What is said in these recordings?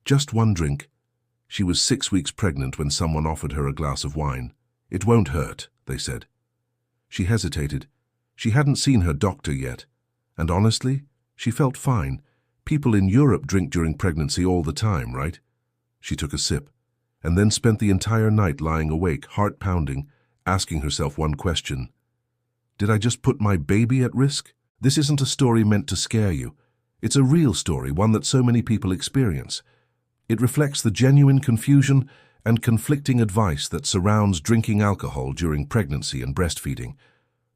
Just one drink. She was 6 weeks pregnant when someone offered her a glass of wine. It won't hurt, they said. She hesitated. She hadn't seen her doctor yet. And honestly, she felt fine. People in Europe drink during pregnancy all the time, right? She took a sip, and then spent the entire night lying awake, heart pounding, asking herself one question. Did I just put my baby at risk? This isn't a story meant to scare you. It's a real story, one that so many people experience. It reflects the genuine confusion and conflicting advice that surrounds drinking alcohol during pregnancy and breastfeeding.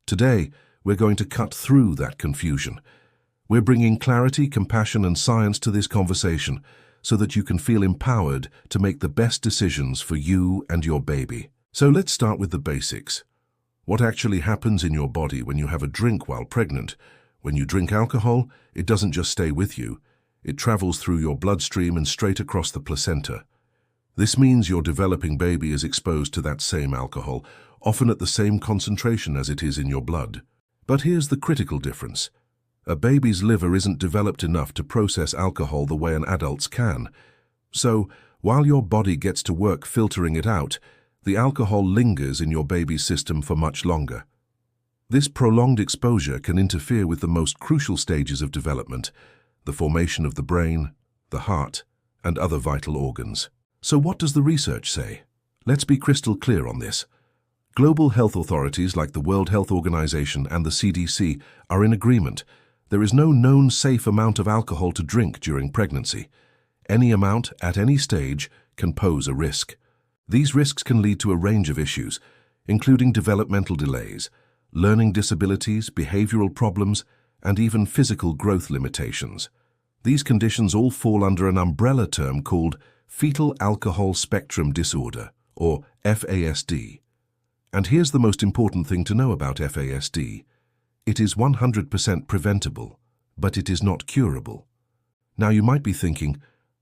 Today, we're going to cut through that confusion. We're bringing clarity, compassion, and science to this conversation so that you can feel empowered to make the best decisions for you and your baby. So let's start with the basics. What actually happens in your body when you have a drink while pregnant? When you drink alcohol, it doesn't just stay with you. It travels through your bloodstream and straight across the placenta. This means your developing baby is exposed to that same alcohol, often at the same concentration as it is in your blood. But here's the critical difference. A baby's liver isn't developed enough to process alcohol the way an adult's can. So, while your body gets to work filtering it out, the alcohol lingers in your baby's system for much longer. This prolonged exposure can interfere with the most crucial stages of development, the formation of the brain, the heart, and other vital organs. So what does the research say? Let's be crystal clear on this. Global health authorities like the World Health Organization and the CDC are in agreement. There is no known safe amount of alcohol to drink during pregnancy. Any amount, at any stage, can pose a risk. These risks can lead to a range of issues, including developmental delays, learning disabilities, behavioral problems, and even physical growth limitations. These conditions all fall under an umbrella term called Fetal Alcohol Spectrum Disorder, or FASD. And here's the most important thing to know about FASD. It is 100% preventable, but it is not curable. Now you might be thinking,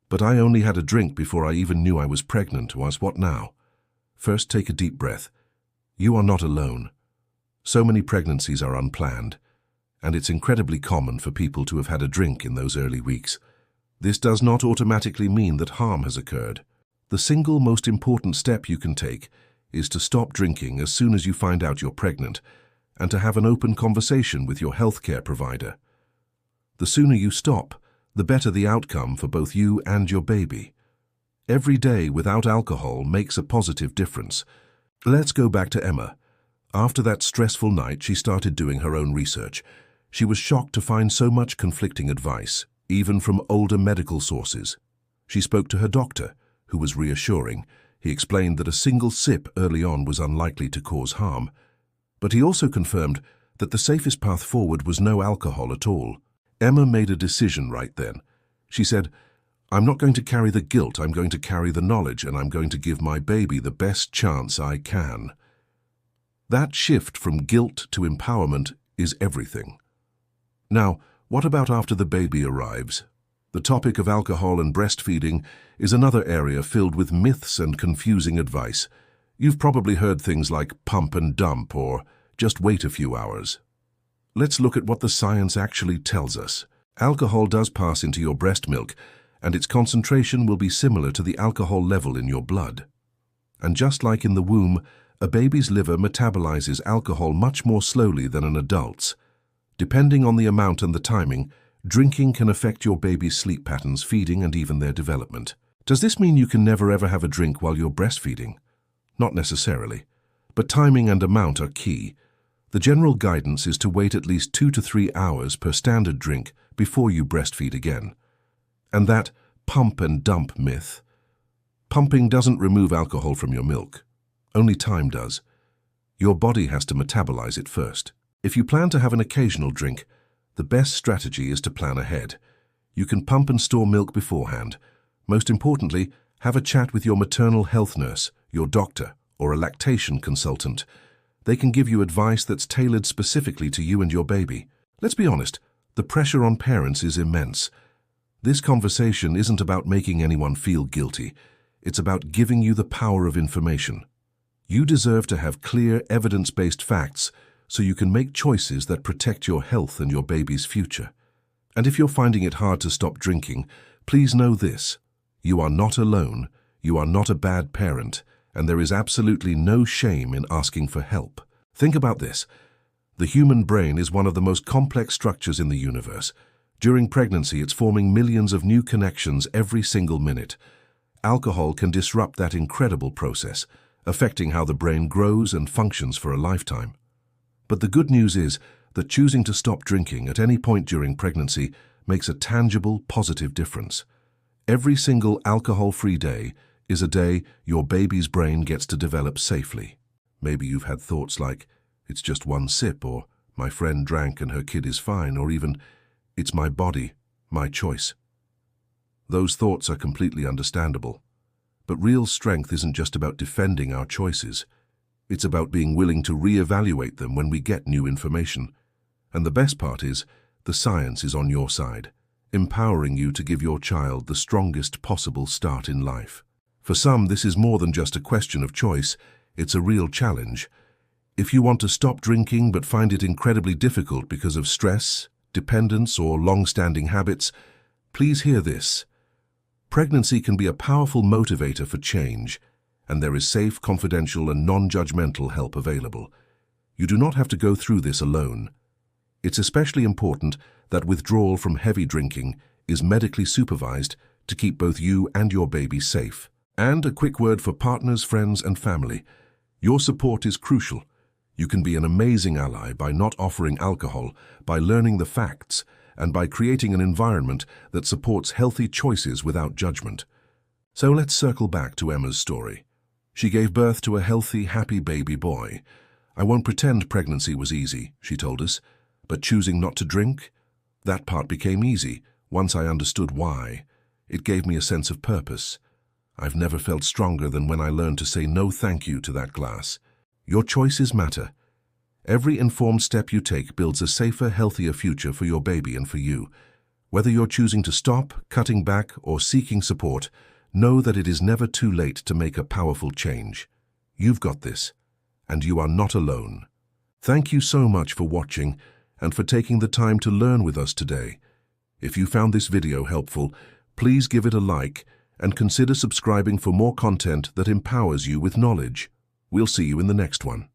but I only had a drink before I even knew I was pregnant. What now? First, take a deep breath. You are not alone. So many pregnancies are unplanned, and it's incredibly common for people to have had a drink in those early weeks. This does not automatically mean that harm has occurred. The single most important step you can take is to stop drinking as soon as you find out you're pregnant, and to have an open conversation with your healthcare provider. The sooner you stop, the better the outcome for both you and your baby. Every day without alcohol makes a positive difference. Let's go back to Emma. After that stressful night, she started doing her own research. She was shocked to find so much conflicting advice, even from older medical sources. She spoke to her doctor, who was reassuring. He explained that a single sip early on was unlikely to cause harm. But he also confirmed that the safest path forward was no alcohol at all. Emma made a decision right then. She said, "I'm not going to carry the guilt, I'm going to carry the knowledge, and I'm going to give my baby the best chance I can." That shift from guilt to empowerment is everything. Now, what about after the baby arrives? The topic of alcohol and breastfeeding is another area filled with myths and confusing advice. You've probably heard things like pump and dump or just wait a few hours. Let's look at what the science actually tells us. Alcohol does pass into your breast milk, and its concentration will be similar to the alcohol level in your blood. And just like in the womb, a baby's liver metabolizes alcohol much more slowly than an adult's. Depending on the amount and the timing, drinking can affect your baby's sleep patterns, feeding, and even their development. Does this mean you can never ever have a drink while you're breastfeeding? Not necessarily, but timing and amount are key. The general guidance is to wait at least 2 to 3 hours per standard drink before you breastfeed again. And that pump and dump myth. Pumping doesn't remove alcohol from your milk. Only time does. Your body has to metabolize it first. If you plan to have an occasional drink, the best strategy is to plan ahead. You can pump and store milk beforehand. Most importantly, have a chat with your maternal health nurse, your doctor, or a lactation consultant. They can give you advice that's tailored specifically to you and your baby. Let's be honest, the pressure on parents is immense. This conversation isn't about making anyone feel guilty. It's about giving you the power of information. You deserve to have clear, evidence-based facts so you can make choices that protect your health and your baby's future. And if you're finding it hard to stop drinking, please know this. You are not alone, you are not a bad parent, and there is absolutely no shame in asking for help. Think about this. The human brain is one of the most complex structures in the universe. During pregnancy, it's forming millions of new connections every single minute. Alcohol can disrupt that incredible process, affecting how the brain grows and functions for a lifetime. But the good news is that choosing to stop drinking at any point during pregnancy makes a tangible, positive difference. Every single alcohol-free day is a day your baby's brain gets to develop safely. Maybe you've had thoughts like, it's just one sip, or my friend drank and her kid is fine, or even, it's my body, my choice. Those thoughts are completely understandable. But real strength isn't just about defending our choices. It's about being willing to reevaluate them when we get new information. And the best part is, the science is on your side, empowering you to give your child the strongest possible start in life. For some, this is more than just a question of choice, it's a real challenge. If you want to stop drinking but find it incredibly difficult because of stress, dependence, or long-standing habits, please hear this. Pregnancy can be a powerful motivator for change, and there is safe, confidential, and non-judgmental help available. You do not have to go through this alone. It's especially important that withdrawal from heavy drinking is medically supervised to keep both you and your baby safe. And a quick word for partners, friends, and family. Your support is crucial. You can be an amazing ally by not offering alcohol, by learning the facts, and by creating an environment that supports healthy choices without judgment. So let's circle back to Emma's story. She gave birth to a healthy, happy baby boy. I won't pretend pregnancy was easy, she told us, but choosing not to drink? That part became easy once I understood why. It gave me a sense of purpose. I've never felt stronger than when I learned to say no thank you to that glass. Your choices matter. Every informed step you take builds a safer, healthier future for your baby and for you. Whether you're choosing to stop, cutting back, or seeking support, know that it is never too late to make a powerful change. You've got this, and you are not alone. Thank you so much for watching and for taking the time to learn with us today. If you found this video helpful, please give it a like and consider subscribing for more content that empowers you with knowledge. We'll see you in the next one.